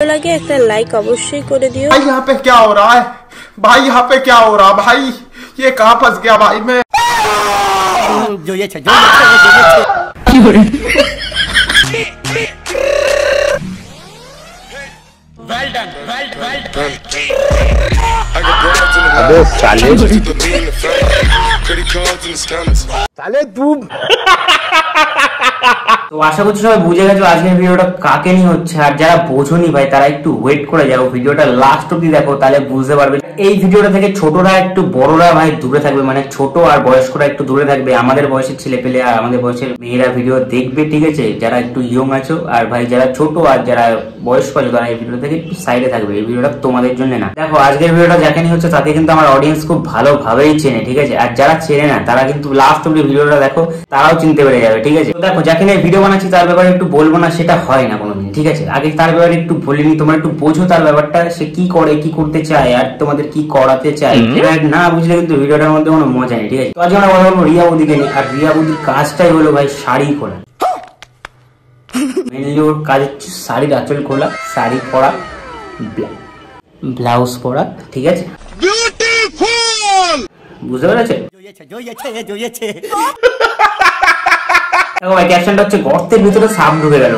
लगे एक लाइक अवश्य कर दियो। भाई यहाँ पे क्या हो रहा है भाई, यहाँ पे क्या हो रहा भाई, ये कहाँ फंस गया भाई मैं। जो ये अबे साले साले तू তো আশা করছি সবাই বুঝে গেছো আজকের ভিডিওটা কাকে নিয়ে হচ্ছে। আর যারা বোঝোনি ভাই তারা একটু ওয়েট করে যাও, ভিডিওটা লাস্ট অব্দি দেখো, তাহলে বুঝতে পারবে। এই ভিডিওটা থেকে ছোটরা একটু বড়রা ভাই দূরে থাকবে, মানে ছোট আর বয়স্করা একটু দূরে থাকবে। আমাদের বয়সের ছেলে পেলে আর আমাদের বয়সের মেয়েরা ভিডিও দেখবে, ঠিক আছে? যারা একটু ইয়ং আছো আর ভাই যারা ছোট আর যারা বয়স্ক আছো তারা এই ভিডিও থেকে একটু সাইডে থাকবে। এই ভিডিওটা তোমাদের জন্য না। দেখো আজকের ভিডিওটা যাকে নিয়ে হচ্ছে তাকে কিন্তু আমার অডিয়েন্স খুব ভালোভাবেই চেনে, ঠিক আছে? আর যারা চেনে না তারা কিন্তু লাস্ট অব্দি ভিডিওটা দেখো, তারাও চিনতে পেরে যাবে, ঠিক আছে? তো দেখো যাকে নিয়ে ভিডিও বানাচ্ছি তার ব্যাপারে একটু বলবো না সেটা হয় না কোনোদিন, ঠিক আছে? আগে তার ব্যাপারে একটু বলিনি, তোমরা একটু বোঝো তার ব্যাপারটা, সে কি করে, কি করতে চায় আর তোমাদের কি করাতে চায়। এটা না বুঝলে কিন্তু ভিডিওটার মধ্যে কোনো মজা নেই, ঠিক আছে? তো আজকে আমরা কথা বলবো রিয়া বৌদিকে নিয়ে। আর রিয়া বৌদির কাজটাই হলো ভাই শাড়ি খোলা। মেনলি ওর কাজ হচ্ছে শাড়ির আঁচল খোলা, শাড়ি পরা, ব্লাউজ পরা, ঠিক আছে? বুঝতে পেরেছে? ক্যাপশনটা হচ্ছে গর্তের ভিতরে সাপ ঢুকে গেল।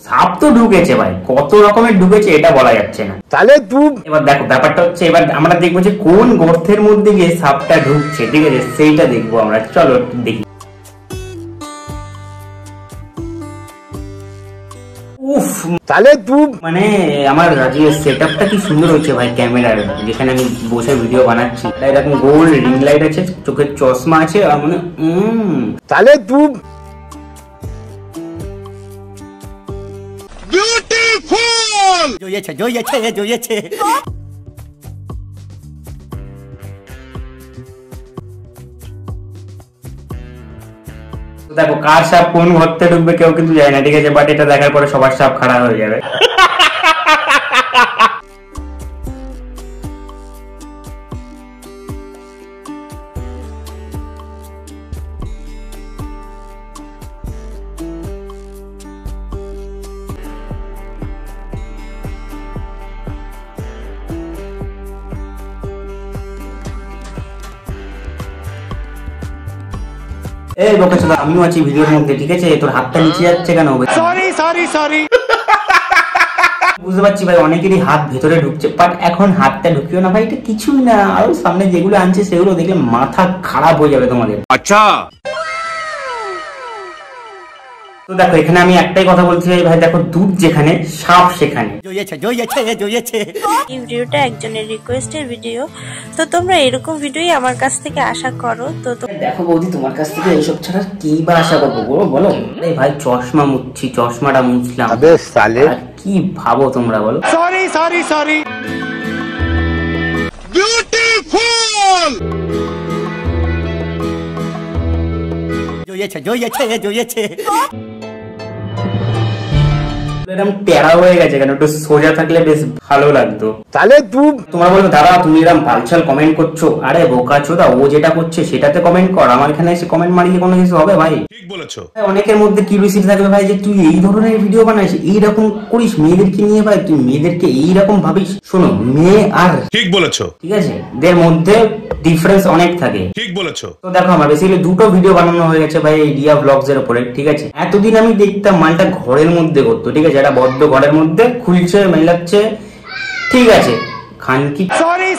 সাপ তো ঢুকেছে ভাই, কত রকমের ঢুকেছে এটা বলা যাচ্ছে না। তাহলে তুই এবার দেখো ব্যাপারটা হচ্ছে, এবার আমরা দেখবো যে কোন গর্তের মধ্যে গিয়ে সাপটা ঢুকছে, ঠিক আছে? সেইটা দেখবো আমরা, চলো দেখি। উফ, তাহলে তুই মানে আমার সেটআপটা কি সুন্দর হচ্ছে ভাই ক্যামেরার, যেখানে আমি বসে ভিডিও বানাচ্ছি। এরকম গোল রিং লাইট আছে, চোখের চশমা আছে, আর মানে তাহলে তুই দেখো কার সাপ কোন ঘরতে ঢুকবে কেউ কিন্তু যায় না, ঠিক আছে? বাট এটা দেখার পরে সবার সাপ খারাপ হয়ে যাবে। এই বকেছো, আমিও আছি ভিডিওর মধ্যে, ঠিক আছে? তোর হাতটা নিচে যাচ্ছে কেন? সরি বুঝতে পারছি ভাই অনেকেরই হাত ভেতরে ঢুকছে, বাট এখন হাতটা ঢুকিও না ভাই, এটা কিছুই না। আর সামনে যেগুলো আনছে সেগুলো দেখলে মাথা খারাপ হয়ে যাবে তোমাদের। আচ্ছা তো দেখো এখানে আমি একটাই কথা বলতে চাই ভাই, দেখো দুধ যেখানে সাপ সেখানে। এই ভিডিওটা একজনের রিকোয়েস্টের ভিডিও, তো তোমরা এরকম ভিডিওই আমার কাছ থেকে আশা করো। তো দেখো বৌদি তোমার কাছ থেকে এইসব ছাড়া কি বা আশা করবো বলো? এই ভাই চশমা মুছছি, চশমাটা মুছলাম, আবে সালে কি ভাবো তোমরা বলো? সরি বিউটিফুল এরকম টেরা হয়ে গেছে কেন? একটু সোজা থাকলে বেশ ভালো লাগতো। তাহলে তুই তোমরা বলো দাদা তুমি এরকম বালছাল কমেন্ট করছো, আরে বোকা চোদা, ও যেটা করছে সেটাতে কমেন্ট কর, আমার এখানে এসে কমেন্ট মারিয়ে কোনো কিছু হবে ভাই? ঠিক বলেছো। অনেকের মধ্যে কিউরিওসিটি থাকবে ভাই যে তুই এই ধরনের ভিডিও বানাইস, এইরকম করিস মেয়েদেরকে নিয়ে ভাই, তুই মেয়েদেরকে এইরকম ভাবিস। শোনো, মেয়ে আর ঠিক বলেছো, ঠিক আছে দের মধ্যে ডিফারেন্স অনেক থাকে, ঠিক বলেছো। তো দেখো আমার বেসিক্যালি দুটো ভিডিও বানানো হয়ে গেছে ভাই এই রিয়া ব্লগস এর উপরে, ঠিক আছে? এতদিন আমি দেখতাম মালটা ঘরের মধ্যে করতো, ঠিক আছে? একটা বদ্ধ ঘরের মধ্যে খুলছে, মেলাচ্ছে, ঠিক আছে? খানকি সরি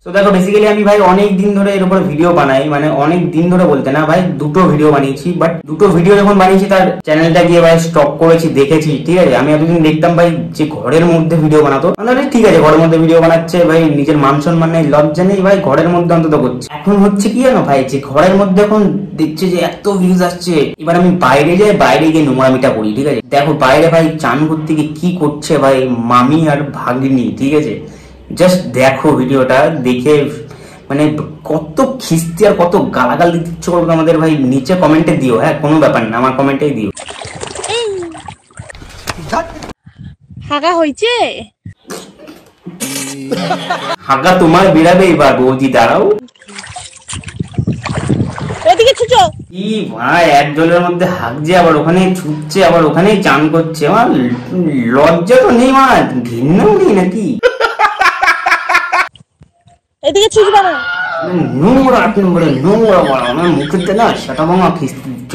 তো দেখো বেসিক্যালি আমি ভাই অনেক দিন ধরে এর উপরে ভিডিও বানাই, মানে অনেক দিন ধরে বলতে না ভাই, দুটো ভিডিও বানিয়েছি। বাট দুটো ভিডিও যখন বানিয়েছি তার চ্যানেলটা গিয়ে ভাই স্টপ করেছি, দেখেছি, ঠিক আছে? আমি এতদিন দেখতাম ভাই যে ঘরের মধ্যে ভিডিও বানাতো, মানে ঠিক আছে ঘরের মধ্যে ভিডিও বানাচ্ছে ভাই, নিজের মান সম্মান নেই, লজ্জা নেই ভাই, ঘরের মধ্যে অন্তত করছে। এখন হচ্ছে কি জানো ভাই, যে ঘরের মধ্যে এখন দেখছে যে এত ভিউজ আসছে, এবার আমি বাইরে যাই, বাইরে গিয়ে নোংরামিটা করি, ঠিক আছে? দেখো বাইরে ভাই চান করতে গিয়ে কি করছে ভাই মামি আর ভাগ্নি, ঠিক আছে? জাস্ট দেখো ভিডিওটা দেখে, মানে কত খিস্তি আর কত গালাগাল দিতে ইচ্ছে করবে আমাদের ভাই, নিচে কমেন্টে দিও। হ্যাঁ কোনো ব্যাপার না, আমার কমেন্টেই দিও। হাগা হইছে, হাগা তোমার বেরাবে এবার বৌদি, দাঁড়াও এদিকে ছুচো। কি ভাই, এক জলের মধ্যে হাগছে, আবার ওখানে ছুটছে, আবার ওখানেই চান করছে। আমার লজ্জা তো নেই, মা ঘৃণাও নেই নাকি? এদিকে ছিড়বা না, নোংরা এক নম্বরে নোংরা বলা। আমার মুখের না সেটা বাংলা খিস্তি দিচ্ছ,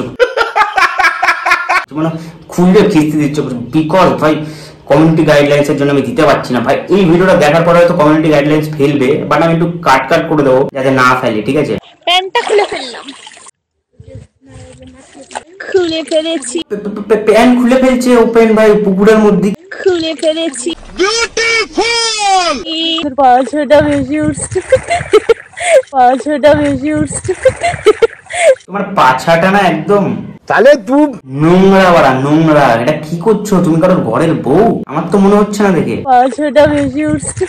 মানে খুললে খিস্তি দিচ্ছ। বিকজ ভাই কমিউনিটি গাইডলাইন্স এর জন্য আমি দিতে পারছি না ভাই। এই ভিডিওটা দেখার পরে হয়তো কমিউনিটি গাইডলাইন্স ফেলবে, বাট আমি একটু কাট করে দেবো যাতে না ফেলে, ঠিক আছে? প্যান্টটা খুলে ফেললাম, খুলে ফেলেছি, প্যান্ট খুলে ফেলছে ওপেন ভাই পুকুরের মধ্যে, খুলে ফেলেছি। বিউটিফুল। পাঁচশোটা বেশি উঠছে, পাঁচশোটা বেশি উঠছে। তোমার পাছাটা না একদম তাহলে তুই নোংরা বাড়া, নোংরা। এটা কি করছো তুমি? কারোর ঘরের বউ? আমার তো মনে হচ্ছে না দেখে। পাঁচশোটা বেশি উঠছে।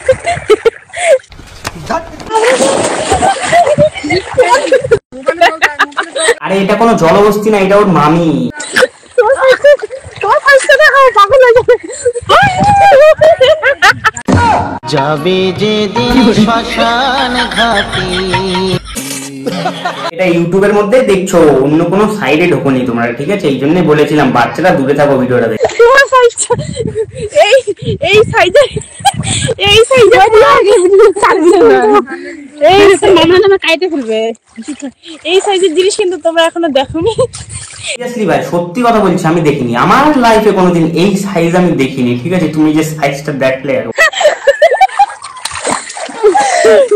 আরে এটা কোনো জলবস্তি না, এটা ওর মামি। যাবে যেদিন শ্মশান ঘাটে। এটা ইউটিউবের মধ্যে দেখছো, অন্য কোনো সাইডে ঢোকনি তোমরা, ঠিক আছে? এই জন্যই বলেছিলাম বাচ্চারা দূরে থাকো ভিডিওটা দেখে। এই সাইজে, এই সাইজে কাইতে ফেলবে। এই সাইজের জিনিস কিন্তু তোমরা এখনো দেখোনি। সিরিয়াসলি ভাই সত্যি কথা বলছি, আমি দেখিনি আমার লাইফে কোনোদিন এই সাইজ, আমি দেখিনি, ঠিক আছে? তুমি যে সাইজটা দেখলে আর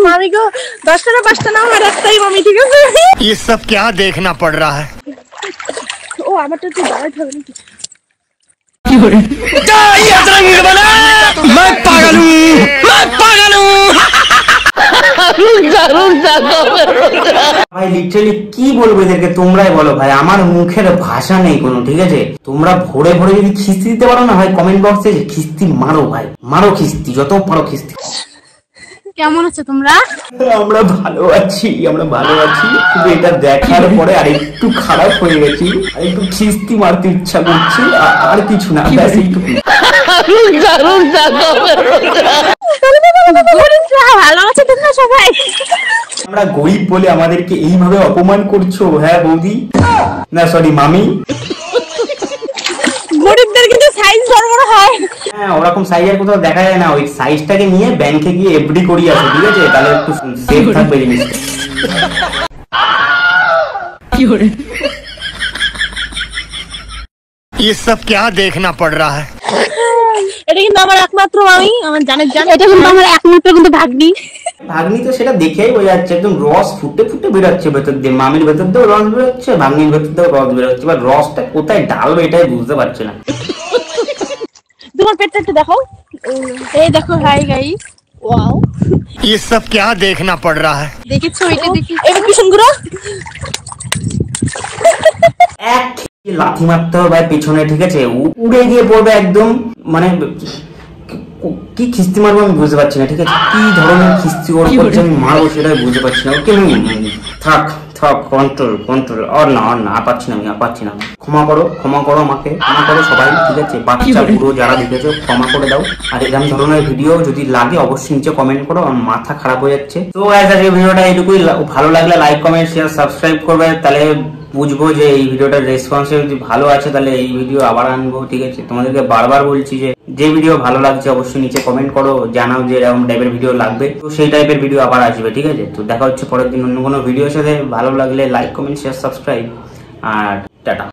मामी को 10টা না 5টা নাও আর একটাই মামি, ঠিক আছে? ये सब क्या देखना पड़ रहा है? ও আমারটা তো দাঁড়াতে হবে নাকি? मैं पागल हूँ, मैं पागल हूँ। ভাই লিটারালি কি বলবো এদেরকে, তোমরাই বলো ভাই। আমার মুখের ভাষা নেই কোনো, ঠিক আছে? তোমরা ভরে ভরে যদি খিস্তি দিতে পারো না ভাই, কমেন্ট বক্সে খিস্তি মারো ভাই, মারো খিস্তি, যত পারো খিস্তি। কেমন আছো তোমরা? আমরা ভালো আছি, আমরা ভালো আছি। কিন্তু এটা দেখার পরে আর একটু খারাপ হয়ে গেছি, আর একটু খিস্তি মারতে ইচ্ছা করছে, আর কিছু না, ব্যাস এইটুকু। ভালো আছে তোমরা সবাই? আমরা গরিব বলে আমাদেরকে এইভাবে অপমান করছো? হ্যাঁ বৌদি, না সরি মামি। গরিবদের কিন্তু সাইজ বড় বড় হয়। হ্যাঁ ওরকম সাইজের কোথাও দেখা যায় না। ওই সাইজটাকে নিয়ে ব্যাংকে গিয়ে এফডি করি আসো, ঠিক আছে? তাহলে একটু সেফ থাকবে জিনিসটা। ये सब क्या देखना पड़ रहा है? এটা কিন্তু আমার একমাত্র মামি, আমার জানের জান। এটা কিন্তু আমার একমাত্র কিন্তু ভাগ্নি। ভাগ্নি তো সেটা দেখেই বোঝা যাচ্ছে, একদম রস ফুটে ফুটে বেরোচ্ছে ভেতর দিয়ে। মামির ভেতর দিয়েও রস বেরোচ্ছে, ভাগ্নির ভেতর দিয়েও রস বেরোচ্ছে, এবার রসটা কোথায় ঢালবে এটাই বুঝতে পারছি না। তোমার পেটটা একটু দেখাও। এই দেখো, হাই গাইস, ওয়াও। ये सब क्या देखना पड़ रहा है? দেখেছো এটা? দেখি এবার পিছন ঘুরো। এক লাথি মারতে হবে ভাই পেছনে, ঠিক আছে? উড়ে গিয়ে পড়বে একদম। মানে কি খিস্তি মারবো আমি বুঝতে পারছি না, ঠিক আছে? কি ধরনের খিস্তি ওর করছে আমি মারবো সেটাই বুঝতে পারছি না। ওকে থাক থাক, কন্ট্রোল। আর না আর পাচ্ছি না, আমি আর পাচ্ছি না। ক্ষমা করো আমাকে, ক্ষমা করো সবাই, ঠিক আছে? বাচ্চা বুড়ো যারা দেখেছো ক্ষমা করে দাও। আর এরকম ধরনের ভিডিও যদি লাগে অবশ্যই নিচে কমেন্ট করো, আমার মাথা খারাপ হয়ে যাচ্ছে। তো আজকে ভিডিওটা এইটুকুই। ভালো লাগলে লাইক কমেন্ট শেয়ার সাবস্ক্রাইব করবে, তাহলে বুঝবো যে এই ভিডিওটার রেসপন্স যদি ভালো আছে তাহলে এই ভিডিও আবার আনবো, ঠিক আছে? তোমাদেরকে বারবার বলছি যে ভিডিও ভালো লাগছে অবশ্যই নিচে কমেন্ট করো, জানাও যে এরকম টাইপের ভিডিও লাগবে, তো সেই টাইপের ভিডিও আবার আসবে, ঠিক আছে? তো দেখা হচ্ছে পরের দিন অন্য কোনো ভিডিওর সাথে। ভালো লাগলে লাইক কমেন্ট শেয়ার সাবস্ক্রাইব, আর টাটা।